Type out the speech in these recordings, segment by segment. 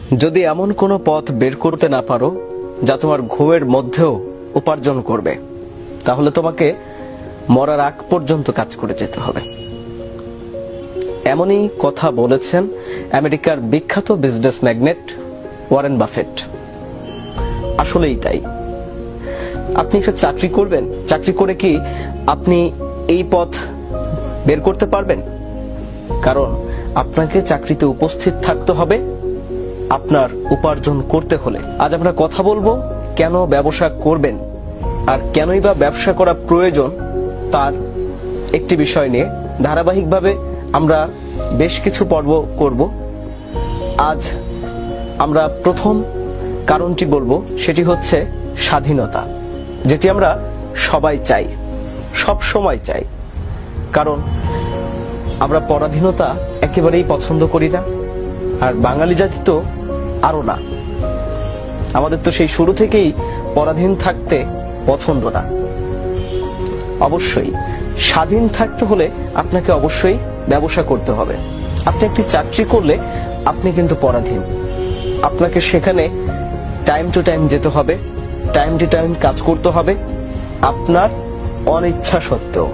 যদি এমন কোনো পথ বের করতে না পারো যা তোমার ঘুমের মধ্যেও উপার্জন করবে, তাহলে তোমাকে মরার আগ পর্যন্ত কাজ করে যেতে হবে। এমনই কথা বলেছেন আমেরিকার বিখ্যাত বিজনেস ম্যাগনেট ওয়ারেন বাফেট। আসলেই তাই। আপনি একটা চাকরি করবেন, চাকরি করে কি আপনি এই পথ বের করতে পারবেন? কারণ আপনাকে চাকরিতে উপস্থিত থাকতে হবে আপনার উপার্জন করতে হলে। আজ আমরা কথা বলবো কেন ব্যবসা করবেন আর কেনই বা ব্যবসা করা প্রয়োজন তার একটি বিষয় নিয়ে। ধারাবাহিকভাবে আমরা বেশ কিছু পর্ব করব। আজ আমরা প্রথম কারণটি বলবো, সেটি হচ্ছে স্বাধীনতা, যেটি আমরা সবাই চাই, সব সময় চাই। কারণ আমরা পরাধীনতা একেবারেই পছন্দ করি না, আর বাঙালি জাতি তো আরো না। আমাদের তো সেই শুরু থেকেই পরাধীন থাকতে পছন্দ না। অবশ্যই স্বাধীন থাকতে হলে আপনাকে অবশ্যই ব্যবসা করতে হবে। আপনি একটি চাকরি করলে আপনি কিন্তু পরাধীন। আপনাকে সেখানে টাইম টু টাইম যেতে হবে, টাইম টু টাইম কাজ করতে হবে, আপনার অনিচ্ছা সত্ত্বেও।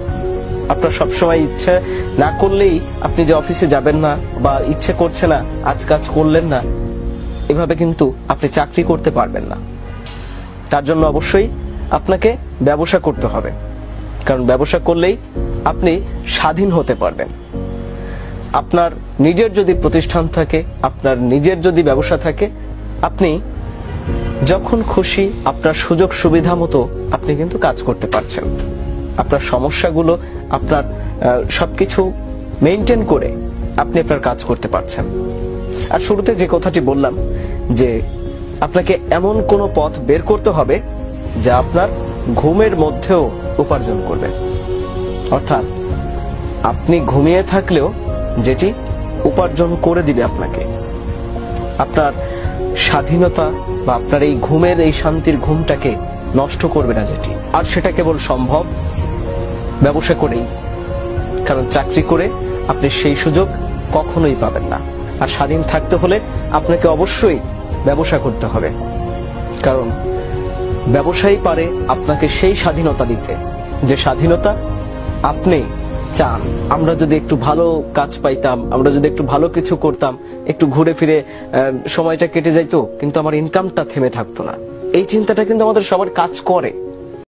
আপনার সবসময় ইচ্ছা না করলেই আপনি যে অফিসে যাবেন না বা ইচ্ছে করছে না আজ কাজ করলেন না, এভাবে কিন্তু আপনি চাকরি করতে পারবেন না। তার জন্য অবশ্যই আপনাকে ব্যবসা করতে হবে, কারণ ব্যবসা করলেই আপনি স্বাধীন হতে পারবেন। আপনার নিজের যদি প্রতিষ্ঠান থাকে, আপনার নিজের যদি ব্যবসা থাকে, আপনি যখন খুশি আপনার সুযোগ সুবিধা মতো আপনি কিন্তু কাজ করতে পারছেন। আপনার সমস্যাগুলো, আপনার সবকিছু মেইনটেইন করে আপনি আপনার কাজ করতে পারছেন। আর শুরুতে যে কথাটি বললাম যে আপনাকে এমন কোনো পথ বের করতে হবে যা আপনার ঘুমের মধ্যেও উপার্জন করবে। অর্থাৎ আপনি ঘুমিয়ে থাকলেও যেটি উপার্জন করে দিবে আপনাকে। আপনার স্বাধীনতা বা আপনার এই ঘুমের, এই শান্তির ঘুমটাকে নষ্ট করবে না যেটি। আর সেটা কেবল সম্ভব ব্যবসা করেই। কারণ চাকরি করে আপনি সেই সুযোগ কখনোই পাবেন না। আর স্বাধীন থাকতে হলে আপনাকে অবশ্যই ব্যবসা করতে হবে, কারণ ব্যবসায়ী পারে আপনাকে সেই স্বাধীনতা দিতে যে স্বাধীনতা আপনি চান। আমরা যদি একটু ভালো কাজ পাইতাম, আমরা যদি একটু ভালো কিছু করতাম, একটু ঘুরে ফিরে সময়টা কেটে যাইতো, কিন্তু আমার ইনকামটা থেমে থাকতো না। এই চিন্তাটা কিন্তু আমাদের সবার কাজ করে।